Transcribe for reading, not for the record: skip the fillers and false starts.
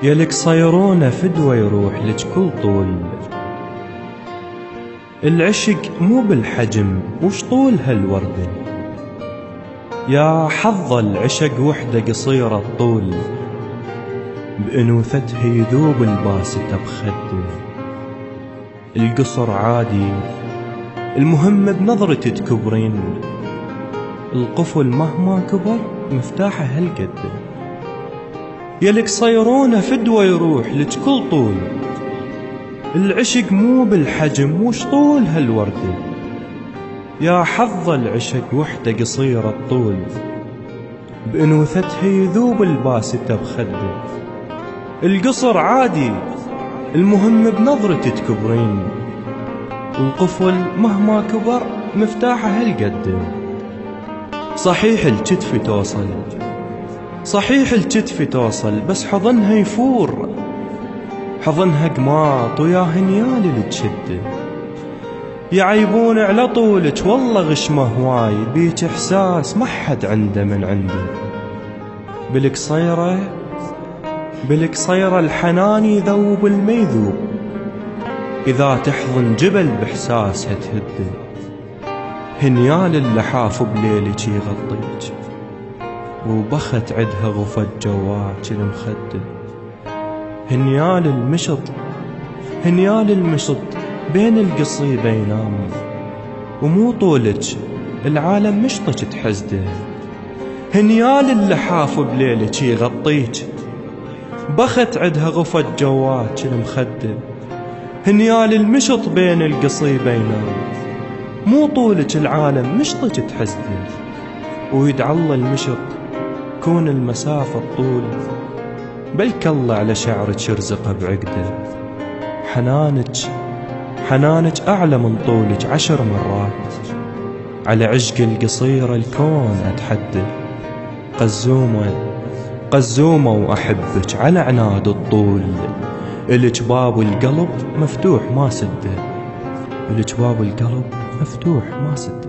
يلك صيرونة فدوى يروح لك كل طول. العشق مو بالحجم وش طول هالوردة، يا حظ العشق وحدة قصيرة الطول، بأنوثتها يذوب الباسطة بخده. القصر عادي المهم بنظرة تكبرين، القفل مهما كبر مفتاحه هالقده. يلك صيرونة فدوى يروح لك كل طول. العشق مو بالحجم وش طول هالوردة، يا حظ العشق وحدة قصيرة الطول، بأنوثتها يذوب الباسطة بخده. القصر عادي المهم بنظرة تكبرين، القفل مهما كبر مفتاحه هالقده. صحيح الكتف توصل، صحيح الكتف توصل، بس حضنها يفور، حضنها قماط ويا هنيال اللي تشده. يعيبون على طولك والله غشمه هواي، بيك احساس ما حد عنده من عنده. بالك صيرة الحنان يذوب الميذوب، إذا تحضن جبل بإحساسها تهده. هنيال اللحاف بليلك يغطيك، وبخت عدها غفت جواك المخده. هنيال المشط بين القصيبة ينام، ومو طولك العالم مشطك تحزده. هنيال اللحاف بليلك يغطيك، بخت عدها غفت جواك المخده. هنيال المشط بين القصيبة ينام، مو طولك العالم مشطك تحزده. ويدعى الله المشط كون المسافة الطول، بلك الله على شعرك يرزقه بعقده. حنانك أعلى من طولك 10 مرات، على عشق القصيرة الكون أتحدى. قزومة وأحبك على عناد الطول، إلك باب القلب مفتوح ما سده، إلك باب القلب مفتوح ما سده.